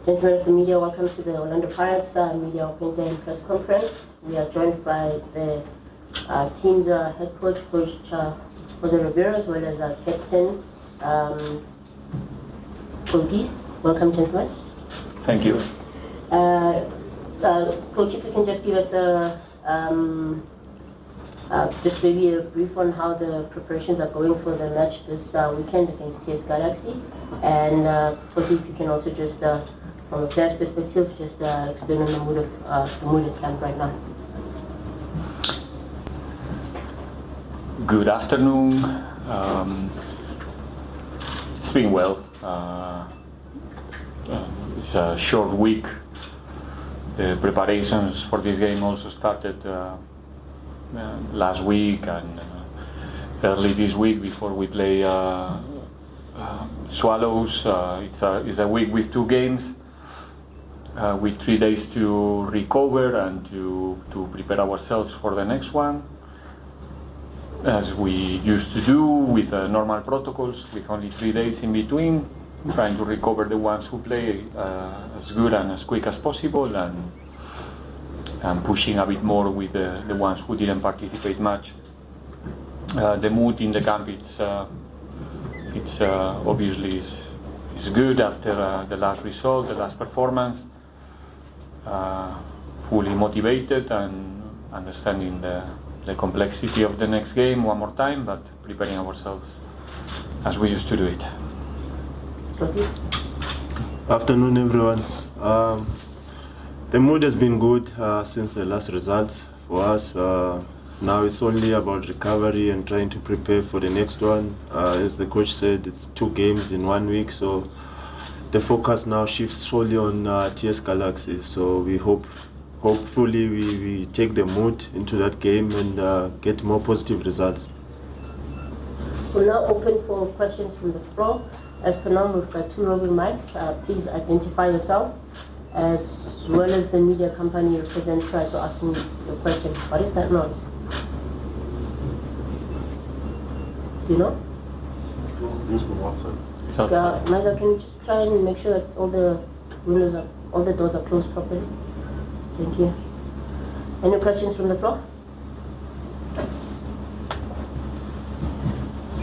Gentlemen of the media, welcome to the Orlando Pirates Media Open Day and Press Conference. We are joined by the team's head coach, Coach Jose Riveiro, as well as Captain Xoki. Welcome, gentlemen. Thank you. Coach, if you can just give us just maybe a brief on how the preparations are going for the match this weekend against TS Galaxy, and Xoki, if you can also just from a player's perspective, just explain on the mood at camp right now. Good afternoon. It's been well. It's a short week. The preparations for this game also started last week and early this week before we play Swallows. It's a week with 2 games. With 3 days to recover and to prepare ourselves for the next one, as we used to do with normal protocols, with only 3 days in between, trying to recover the ones who play as good and as quick as possible, and pushing a bit more with the ones who didn't participate much. The mood in the camp, it's obviously is good after the last result, the last performance. Fully motivated and understanding the complexity of the next game one more time, but preparing ourselves as we used to do it. Afternoon, everyone. The mood has been good since the last results for us. Now it's only about recovery and trying to prepare for the next one. As the coach said, it's 2 games in 1 week, so the focus now shifts solely on TS Galaxy. So we hopefully we take the mood into that game and get more positive results. We're now open for questions from the floor. As per now, we've got 2 roving mics. Please identify yourself, as well as the media company you represent. Try to ask me the question. What is that noise? Do you know? It's outside. Maza, can you just try and make sure that all the doors are closed properly? Thank you. Any questions from the floor?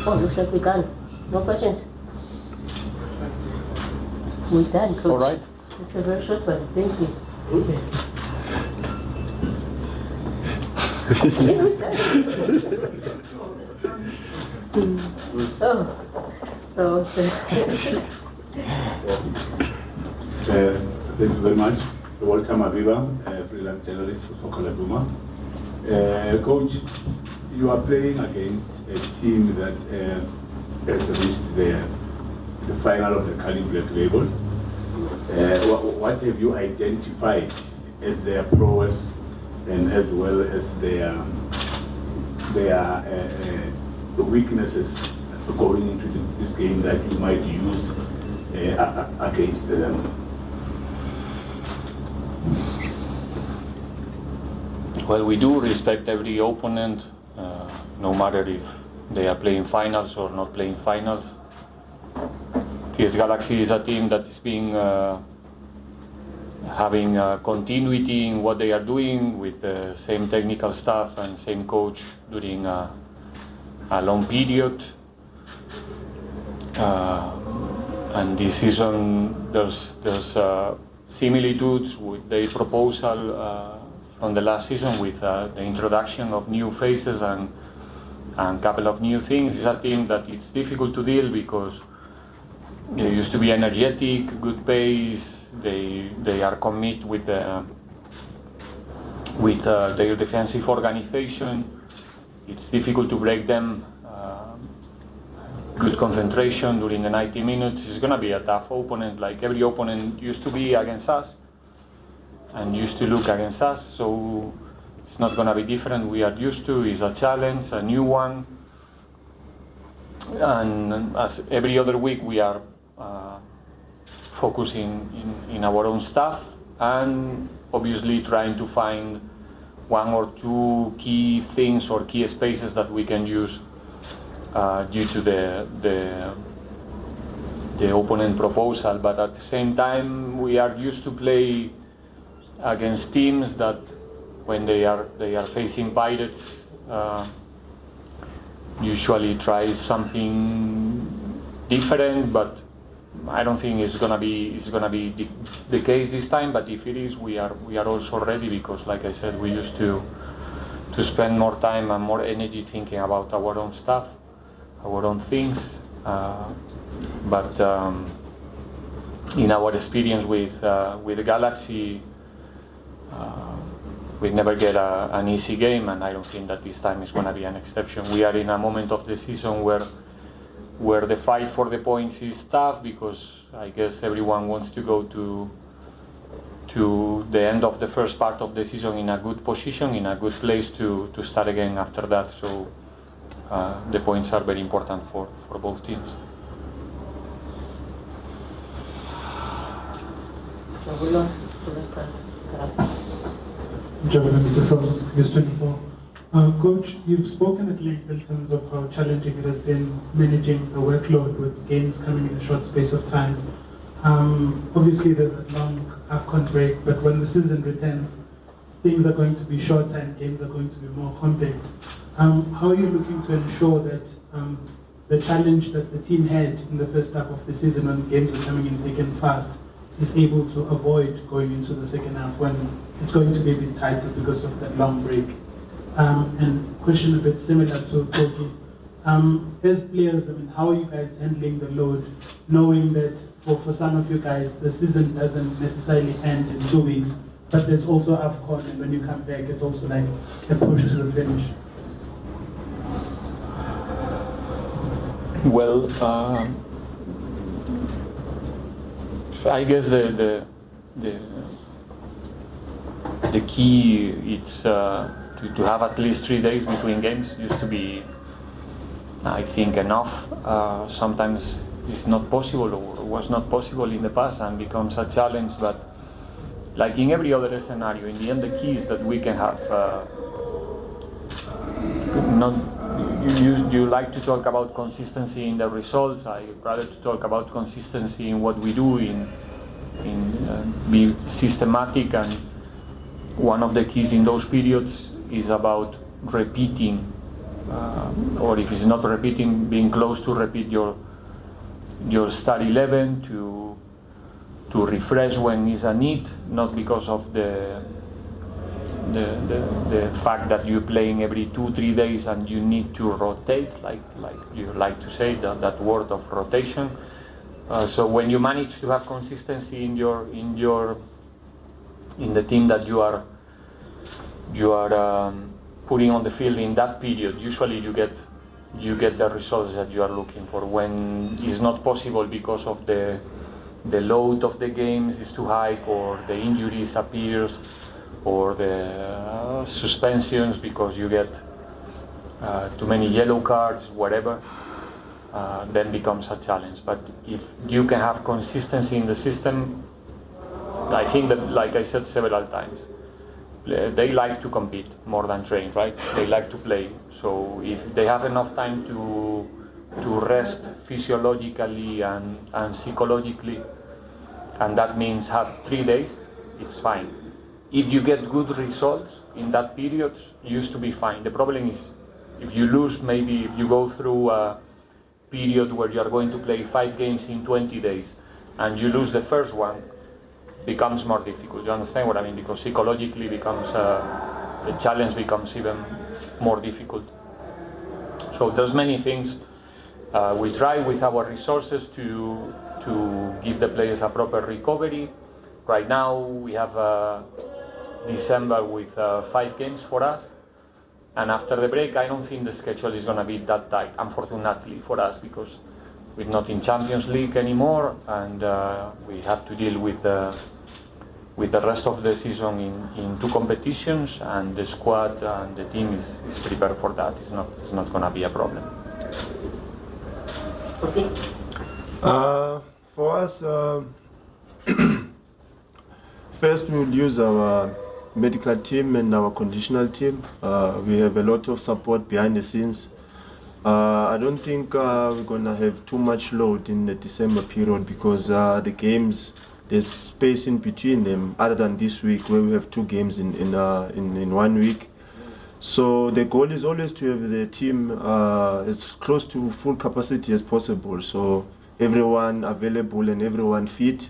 Oh, looks like we're done. No questions? We're done, Coach. All right. It's a very short one. Thank you. Thank you very much. Welcome, Aviva, freelance journalist for Soccer Laduma. Coach, you are playing against a team that has reached the final of the Cali Black Label. What have you identified as their prowess and as well as their weaknesses going into this game that you might use against them? Well, we do respect every opponent, no matter if they are playing finals or not playing finals. TS Galaxy is a team that is being having continuity in what they are doing with the same technical staff and same coach during a long period. And this season there's similitudes with the proposal from the last season, with the introduction of new faces and a couple of new things. It's a team that it's difficult to deal because they used to be energetic, good pace. They are committed with their defensive organization. It's difficult to break them. Good concentration during the 90 minutes. It's going to be a tough opponent, like every opponent used to be against us and used to look against us. So it's not going to be different. We are used to. It's a challenge, a new one. And as every other week, we are focusing in our own stuff and obviously trying to find 1 or 2 key things or key spaces that we can use due to the the opponent proposal, but at the same time we are used to play against teams that when they are facing Pirates usually try something different, but I don't think it's gonna be the case this time. But if it is, we are also ready, because like I said, we used to spend more time and more energy thinking about our own stuff, our own things. But in our experience with the Galaxy, we never get an easy game, and I don't think that this time is going to be an exception. We are in a moment of the season where the fight for the points is tough, because I guess everyone wants to go to the end of the first part of the season in a good position, in a good place to start again after that. So the points are very important for both teams. from News 24. Coach, you've spoken at length in terms of how challenging it has been managing the workload with games coming in a short space of time. Obviously there's a long AFCON break, but when the season returns, things are going to be shorter and games are going to be more compact. How are you looking to ensure that the challenge that the team had in the first half of the season when games are coming in thick and fast is able to avoid going into the second half when it's going to be a bit tighter because of that long break? And question a bit similar to Xoki. As players, how are you guys handling the load, knowing that for some of you guys, the season doesn't necessarily end in 2 weeks, but there's also AFCON, and when you come back, it's also like a push to the finish? Well, I guess the key is to have at least 3 days between games. Used to be, I think, enough. Sometimes it's not possible, or was not possible in the past, and becomes a challenge. But like in every other scenario, in the end, the key is that we can have You like to talk about consistency in the results. I rather to talk about consistency in what we do, in be systematic, and one of the keys in those periods is about repeating, or if it's not repeating, being close to repeat your start 11, to refresh when is a need, not because of the fact that you're playing every 2-3 days and you need to rotate, like you like to say, that word of rotation. So when you manage to have consistency in the team that you are putting on the field in that period, usually you get the results that you are looking for. When it's not possible because of the load of the games is too high, or the injuries appears, or the suspensions because you get too many yellow cards, whatever, then becomes a challenge. But if you can have consistency in the system, I think that, like I said several times, they like to compete more than train, right? They like to play. So if they have enough time to rest physiologically and psychologically, and that means have 3 days, it's fine. If you get good results in that period, you used to be fine. The problem is if you lose, maybe if you go through a period where you are going to play 5 games in 20 days and you lose the first one, becomes more difficult. You understand what I mean? Because psychologically becomes the challenge becomes even more difficult. So there's many things. We try with our resources to give the players a proper recovery. Right now we have December with 5 games for us, and after the break I don't think the schedule is going to be that tight, unfortunately for us, because we're not in Champions League anymore, and we have to deal with the rest of the season in 2 competitions, and the squad and the team is prepared for that. It's not going to be a problem. Okay. For us, first we will use our medical team and our conditional team. We have a lot of support behind the scenes. I don't think we're gonna have too much load in the December period because the games, there's space in between them other than this week where we have 2 games in 1 week. So the goal is always to have the team as close to full capacity as possible. So everyone available and everyone fit.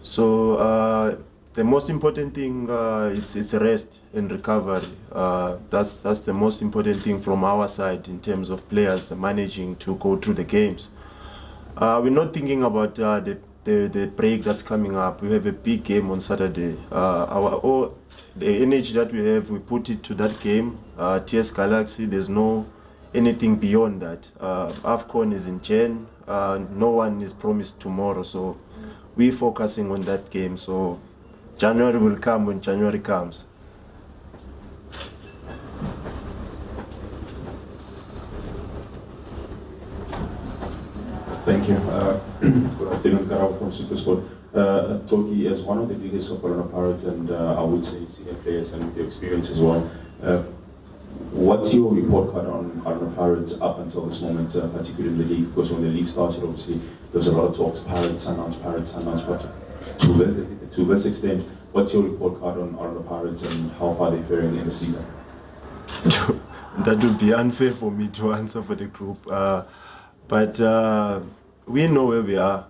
So the most important thing is rest and recovery. That's the most important thing from our side in terms of players managing to go through the games. We're not thinking about the break that's coming up. We have a big game on Saturday. The energy that we have, we put it to that game. TS Galaxy, there's no anything beyond that. AFCON is in Jan. No one is promised tomorrow, so we're focusing on that game. So January will come when January comes. Thank you. Good afternoon, Karao from Supersport. Toki, as one of the biggest of Orlando Pirates and I would say senior players and with your experience as well, what's your report card on Orlando Pirates up until this moment, particularly in the league? Because when the league started, obviously, there was a lot of talks, Pirates announced, but to this extent, what's your report card on Orlando Pirates and how far they're faring in the season? That would be unfair for me to answer for the group. But we know where we are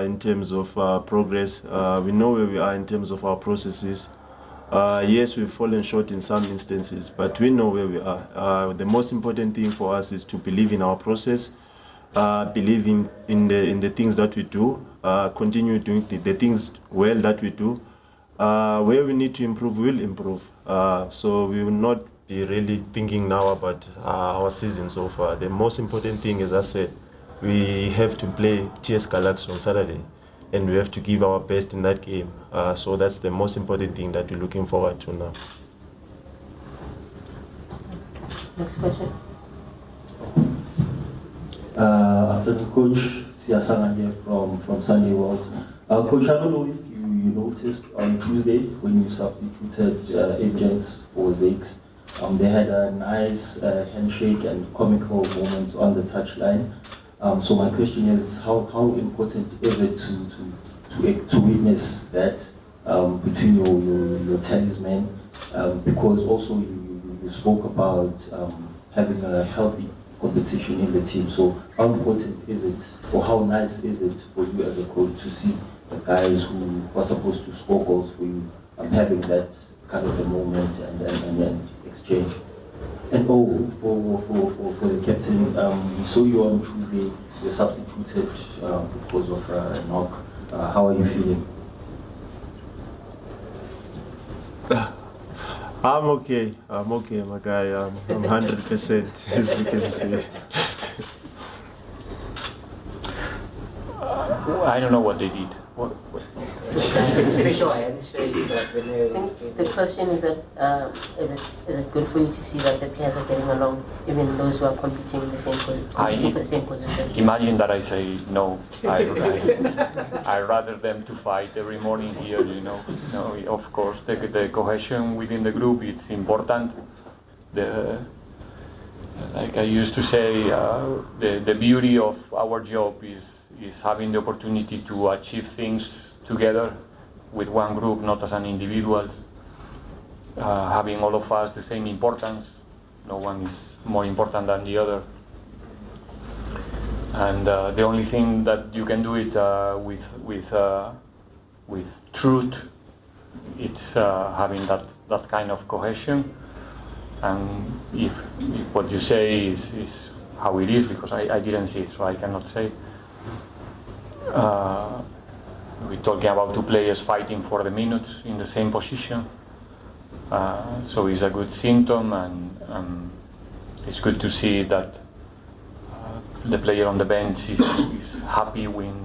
in terms of progress. We know where we are in terms of our processes. Yes, we've fallen short in some instances, but we know where we are. The most important thing for us is to believe in our process, believe in the things that we do, continue doing the things well that we do. Where we need to improve, we'll improve. So we will not be really thinking now about our season so far. The most important thing, as I said, we have to play TS Galaxy on Saturday, and we have to give our best in that game. So that's the most important thing that we're looking forward to now. Next question. Afternoon, Coach. Siasana here from Sunday World. Coach, I don't know if you noticed on Tuesday when you substituted agents for Zakes, they had a nice handshake and comical moment on the touchline. So my question is, how important is it to witness that between your talisman? Because also you spoke about having a healthy competition in the team. So how important is it, or how nice is it for you as a coach to see the guys who are supposed to score goals for you having that kind of a moment and exchange? And for the captain, we saw you on Tuesday, you're substituted because of a knock. How are you feeling? I'm okay, my guy. I'm 100%, as you can see. I don't know what they did. Special handshake. I think the question is that is it good for you to see that the players are getting along, even those who are competing in the same for the same position? Imagine that I say no. I rather them to fight every morning here. No, of course the cohesion within the group, it's important. Like I used to say, the beauty of our job is having the opportunity to achieve things together with one group, not as an individuals. Having all of us the same importance. No one is more important than the other. And the only thing that you can do it with truth, it's having that kind of cohesion. And if what you say is how it is, because I didn't see it, so I cannot say. We're talking about 2 players fighting for the minutes in the same position. So it's a good symptom, and it's good to see that the player on the bench is happy when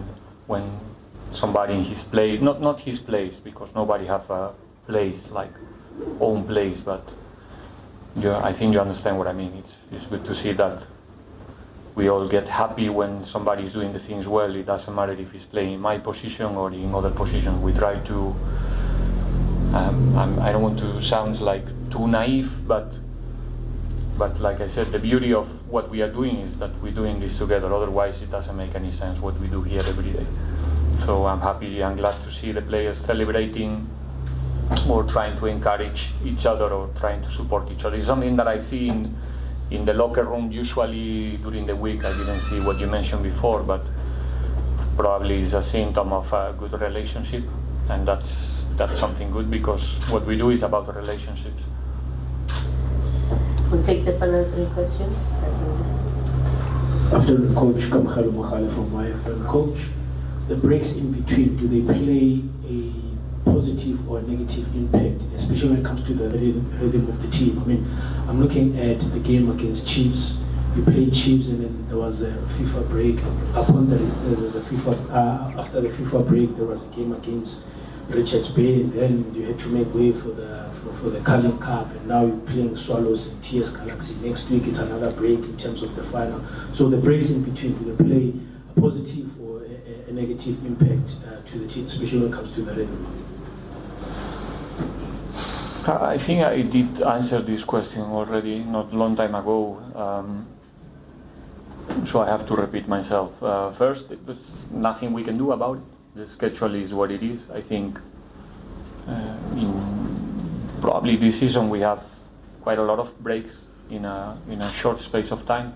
somebody in his place, not his place, because nobody have a place, like own place, but I think you understand what I mean. It's good to see that we all get happy when somebody's doing the things well. It doesn't matter if he's playing in my position or in other positions. We try to, I don't want to sound like too naive, but But like I said, the beauty of what we are doing is that we're doing this together. Otherwise, it doesn't make any sense what we do here every day. So I'm happy and glad to see the players celebrating or trying to encourage each other or trying to support each other. It's something that I see in the locker room usually during the week. I didn't see what you mentioned before, but probably is a symptom of a good relationship, and that's something good because what we do is about relationships. We'll take the final 3 questions. Afternoon, Coach Kamkhalo Mokhale from YFM. Coach, the breaks in between, do they play a positive or negative impact, especially when it comes to the rhythm of the team? I mean, I'm looking at the game against Chiefs. You played Chiefs, and then there was a FIFA break. Upon the FIFA, after the FIFA break, there was a game against Richards Bay, and then you had to make way for the Carling Cup, and now you're playing Swallows and TS Galaxy. Next week it's another break in terms of the final. So the breaks in between, do they play a positive or a negative impact to the team, especially when it comes to the rhythm? I think I did answer this question already not a long time ago, so I have to repeat myself. First, there's nothing we can do about it. The schedule is what it is. I think probably this season we have quite a lot of breaks in a short space of time.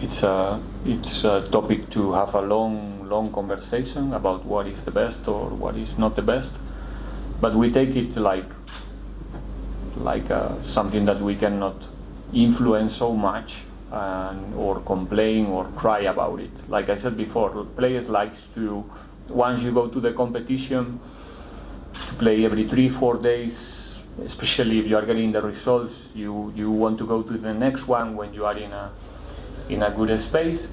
It's a topic to have a long conversation about what is the best or what is not the best, but we take it like something that we cannot influence so much or complain or cry about it. Like I said before, players like to, once you go to the competition, to play every 3-4 days, especially if you are getting the results, you want to go to the next one when you are in a good space.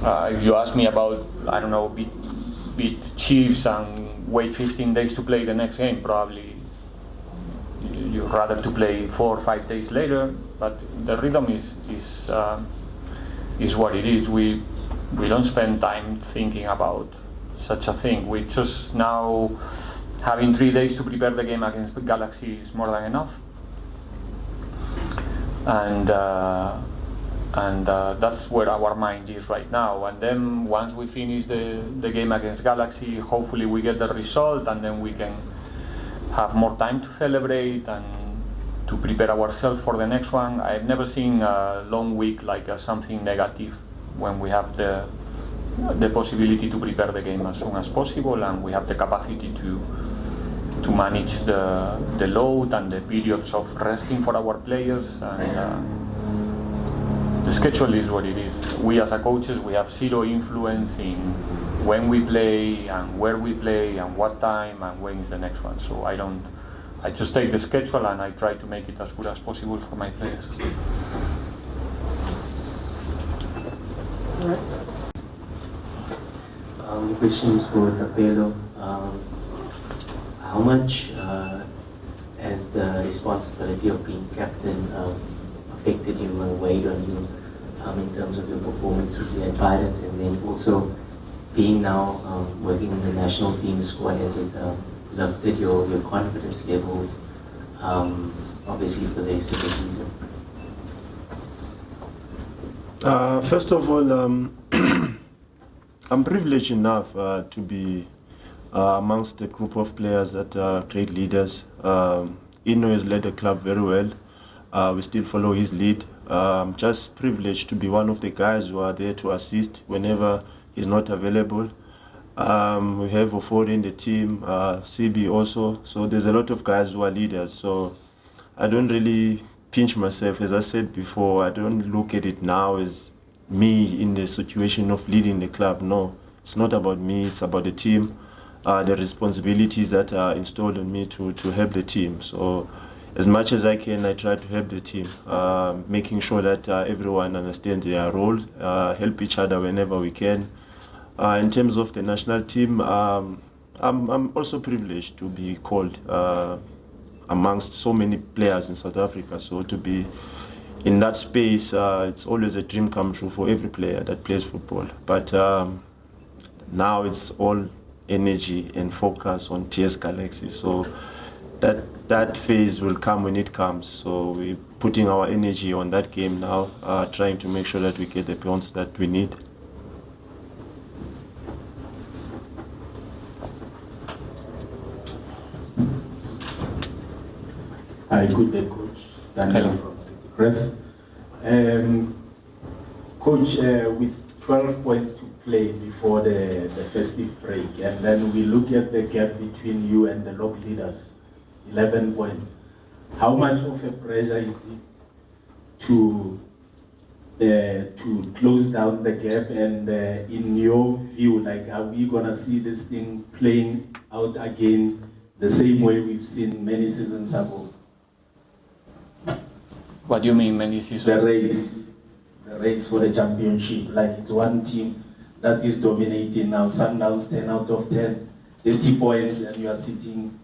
If you ask me about, I don't know, beat Chiefs and wait 15 days to play the next game, probably you'd rather to play 4 or 5 days later. But the rhythm is what it is. We don't spend time thinking about such a thing. We just now having 3 days to prepare the game against Galaxy is more than enough, and that's where our mind is right now. And then once we finish the game against Galaxy, hopefully we get the result, and then we can have more time to celebrate and to prepare ourselves for the next one. I've never seen a long week like something negative when we have the possibility to prepare the game as soon as possible, and we have the capacity to manage the load and the periods of resting for our players. And the schedule is what it is. We as a coaches, we have zero influence in when we play and where we play and what time and when is the next one. So I just take the schedule and I try to make it as good as possible for my players. The question is for Tapelo. How much has the responsibility of being captain affected you or weighed on you in terms of your performances in Pirates, and then also being now working in the national team squad? Has it lifted your confidence levels, obviously, for the rest of the season? First of all, I'm privileged enough to be amongst a group of players that are great leaders. Ino has led the club very well. We still follow his lead. I'm just privileged to be one of the guys who are there to assist whenever he's not available. We have Ofori in the team, CB also. So there's a lot of guys who are leaders. So I don't really pinch myself. As I said before, I don't look at it now as me in the situation of leading the club. No, it's not about me. It's about the team, the responsibilities that are installed on me to help the team. So as much as I can, I try to help the team, making sure that everyone understands their role, help each other whenever we can. In terms of the national team, I'm also privileged to be called amongst so many players in South Africa. So to be in that space, it's always a dream come true for every player that plays football. But now it's all energy and focus on TS Galaxy. So that that phase will come when it comes. So we're putting our energy on that game now, trying to make sure that we get the points that we need. Hi, good day, Coach. Daniel from City Press. Coach, with 12 points to play before the festive break, and then we look at the gap between you and the log leaders, 11 points. How much of a pressure is it to close down the gap? And in your view, like, are we gonna see this thing playing out again the same way we've seen many seasons ago? What do you mean, many seasons? The race for the championship. Like, it's one team that is dominating now. Sundowns 10 out of 10, 30 points, and you are sitting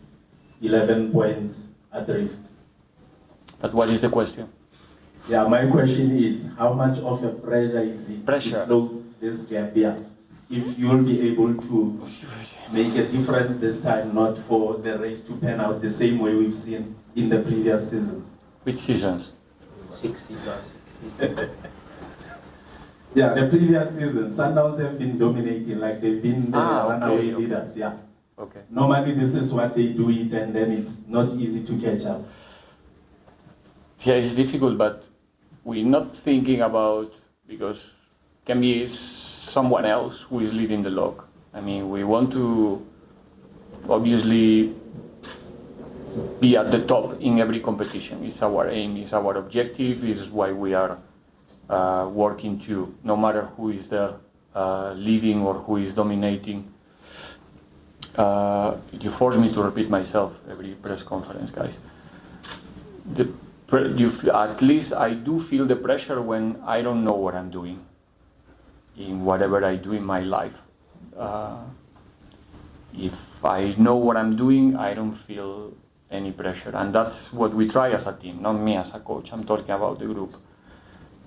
11 points adrift. But what is the question? Yeah, my question is, how much of a pressure is it Pressure. to close this gap here? If you'll be able to make a difference this time, not for the race to pan out the same way we've seen in the previous seasons. Which seasons? 60 plus 60. Yeah, the previous season, Sundowns have been dominating, like they've been the runaway leaders, yeah. Okay. Normally this is what they do it, and then it's not easy to catch up. Yeah, it's difficult, but we're not thinking about, because can be someone else who is leading the log. I mean, we want to obviously be at the top in every competition. It's our aim, it's our objective, it's why we are working to, no matter who is there leading or who is dominating. You force me to repeat myself every press conference, guys. At least I do feel the pressure when I don't know what I'm doing in whatever I do in my life. If I know what I'm doing, I don't feel any pressure, and that's what we try as a team, not me as a coach. I'm talking about the group.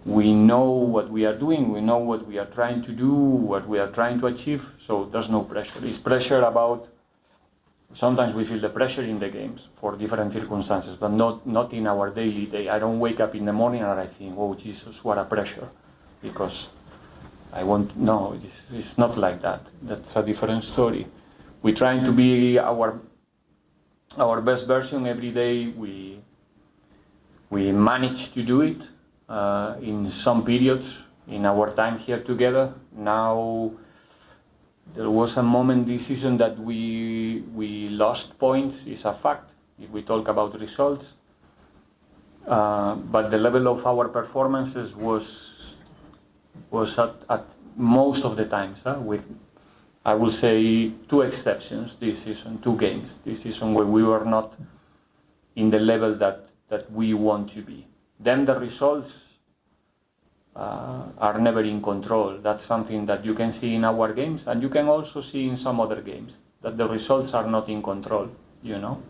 We know what we are doing, we know what we are trying to do, what we are trying to achieve, so there's no pressure. It's pressure about, sometimes we feel the pressure in the games for different circumstances, but not in our daily day. I don't wake up in the morning and I think, oh Jesus, what a pressure, because no, it's not like that. That's a different story. We're trying to be our best version every day. We manage to do it in some periods in our time here together. Now, there was a moment this season that we lost points, is a fact, if we talk about results. But the level of our performances was at most of the times, with, I will say, 2 exceptions this season, 2 games this season where we were not in the level that we want to be. Then the results are never in control. That's something that you can see in our games, and you can also see in some other games, that the results are not in control, you know.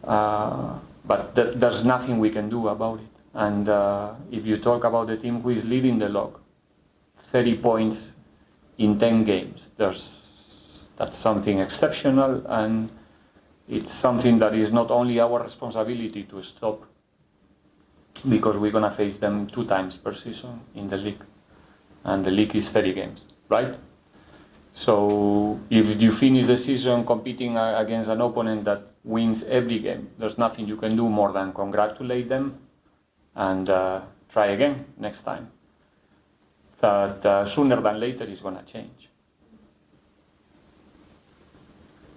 But there's nothing we can do about it. And if you talk about the team who is leading the log, 30 points in 10 games, that's something exceptional, and it's something that is not only our responsibility to stop, because we're going to face them 2 times per season in the league, and the league is 30 games, right? So if you finish the season competing against an opponent that wins every game, there's nothing you can do more than congratulate them and try again next time. That sooner than later is going to change.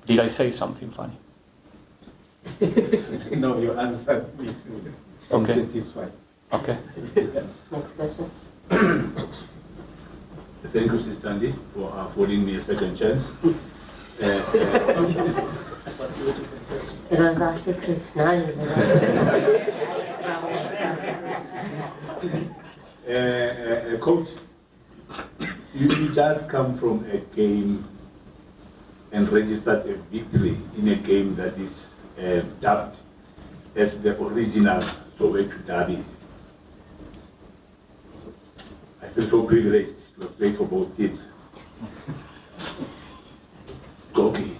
Did I say something funny? No, you answered me. I'm satisfied. Okay. Next question. Thank you, Sister Andy, for affording me a second chance. It was our secret. Coach, you just come from a game and registered a victory in a game that is dubbed as the original Soweto derby. I feel so privileged to have played for both teams. Goki,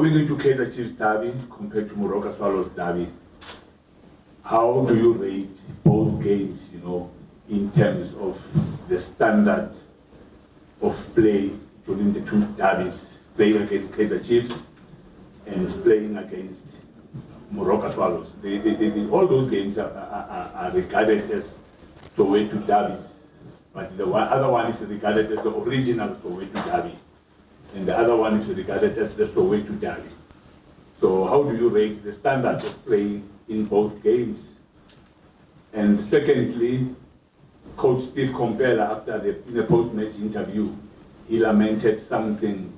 Going into Kaizer Chiefs derby compared to Moroka Swallows derby, how do you rate both games, in terms of the standard of play during the two derbies, playing against Kaizer Chiefs and playing against Moroka Swallows? All those games are regarded as Soweto derbies, but the other one is regarded as the original Soweto derby, and the other one is regarded as the Soweto derby. So how do you rate the standard of playing in both games? And secondly, Coach Steve Compella, in a post-match interview, he lamented something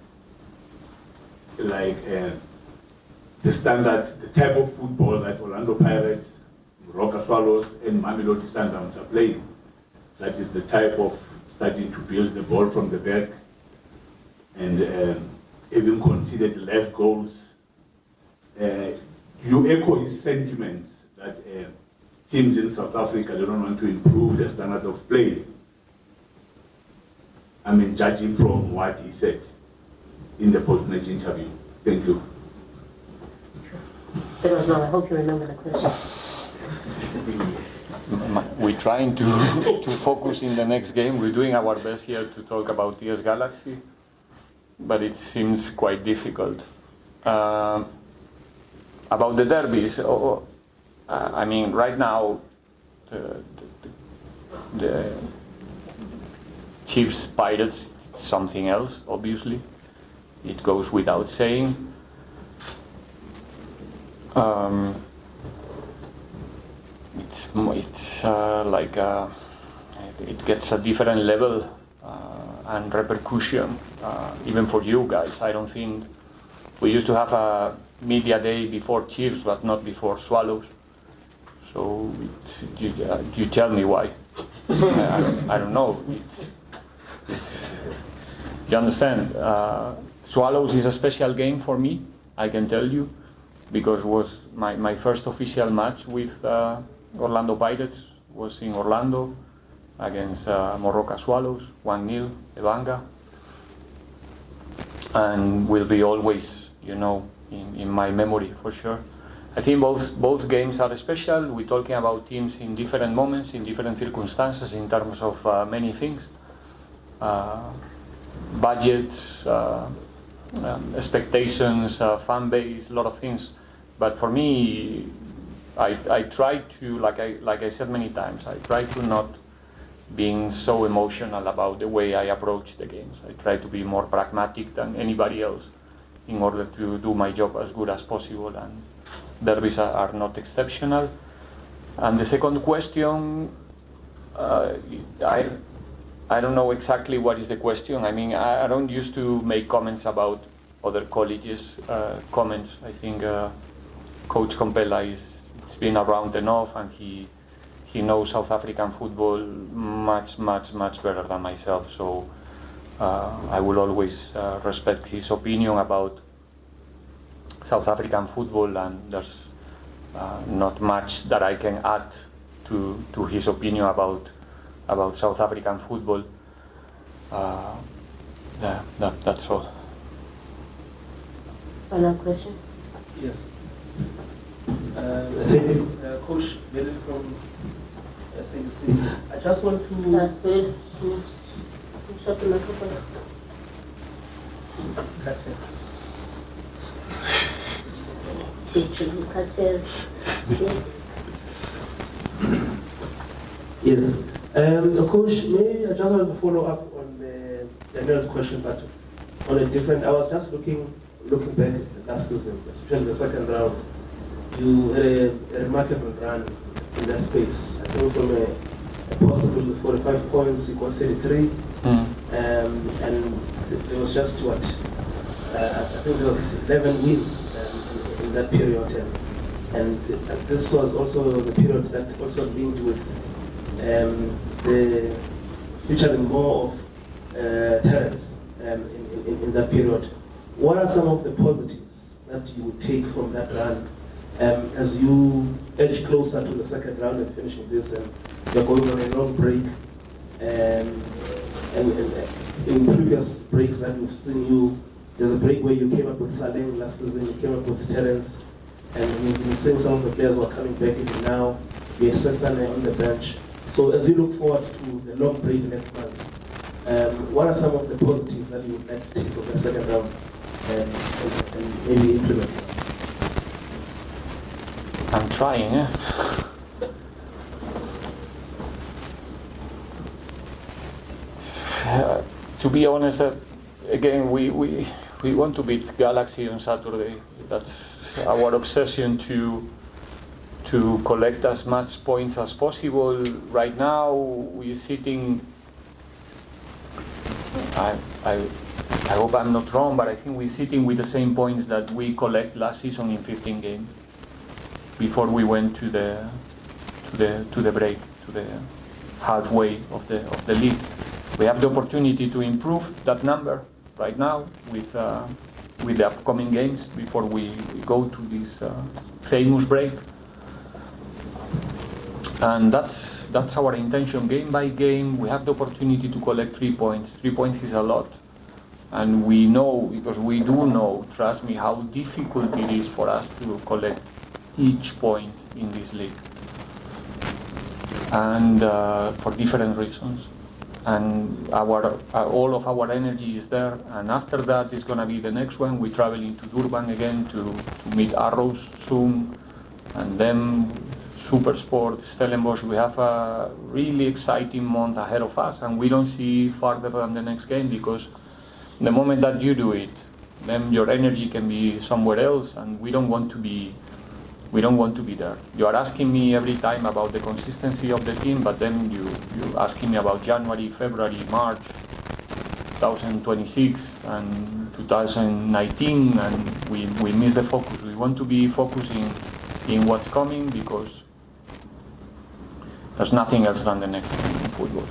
like the standard, the type of football that Orlando Pirates, Moroka Swallows, and Mamelodi Sundowns are playing. That is the type of starting to build the ball from the back and even considered less goals. You echo his sentiments that teams in South Africa, they don't want to improve their standard of play. I mean, judging from what he said in the post-match interview. Thank you. That was long. I hope you remember the question. We're trying to focus in the next game. We're doing our best here to talk about TS Galaxy, but it seems quite difficult. About the derbies, I mean, right now, the Chiefs Pirates, something else, obviously. It goes without saying. It's like it gets a different level and repercussion, even for you guys. I don't think we used to have a media day before Chiefs, but not before Swallows. So you tell me why. I don't know. You understand? Swallows is a special game for me, I can tell you, because it was my first official match with Orlando Pirates was in Orlando against Moroka Swallows, 1-0, Evanga, and will be always, in my memory for sure. I think both games are special. We're talking about teams in different moments, in different circumstances, in terms of many things, budgets, expectations, fan base, a lot of things. But for me, I try to, like I said many times, I try to not being so emotional about the way I approach the games. I try to be more pragmatic than anybody else in order to do my job as good as possible, and derbies are not exceptional. And the second question, I don't know exactly what is the question. I mean, I don't used to make comments about other colleges' comments. I think Coach Compella it's been around enough, and he knows South African football much better than myself. So I will always respect his opinion about South African football, and there's not much that I can add to his opinion about South African football. That's all. Final question? Yes. Thank you, Coach Belen from SABC. I just want to Shut the microphone. Yes. Coach, maybe I just want to follow up on Daniel's question, but on a different. I was just looking back at the last season, especially the second round. You had a remarkable run in that space. I think from a possible 45 points, you got 33. And there was just I think there was 11 wins in that period. And this was also the period that also linked with the featuring more of talents in that period. What are some of the positives that you would take from that run as you edge closer to the second round and finishing this, and you're going on a long break, and in previous breaks that we've seen you There's a break where you came up with Saleh last season, you came up with Terence, and we've been seeing some of the players who are coming back even now. We have Sesane on the bench. So as we look forward to the long break next month, what are some of the positives that you would like to take from the second round and maybe implement? I'm trying, eh? To be honest, again, we want to beat Galaxy on Saturday. That's our obsession to collect as much points as possible. Right now, we're sitting. I hope I'm not wrong, but I think we're sitting with the same points that we collect last season in 15 games before we went to the break, to the halfway of the league. We have the opportunity to improve that number right now with the upcoming games before we go to this famous break. And that's our intention. Game by game, we have the opportunity to collect 3 points. 3 points is a lot. And we know, because we do know, trust me, how difficult it is for us to collect each point in this league. And for different reasons. And all of our energy is there. And after that is going to be the next one. We're traveling to Durban again to meet Arrows soon. And then Super Sport, Stellenbosch. We have a really exciting month ahead of us, and we don't see farther than the next game, because the moment that you do it, then your energy can be somewhere else, and we don't want to be there. You are asking me every time about the consistency of the team, but then you're asking me about January, February, March 2026 and 2019, and we miss the focus. We want to be focusing in what's coming, because there's nothing else than the next game in football.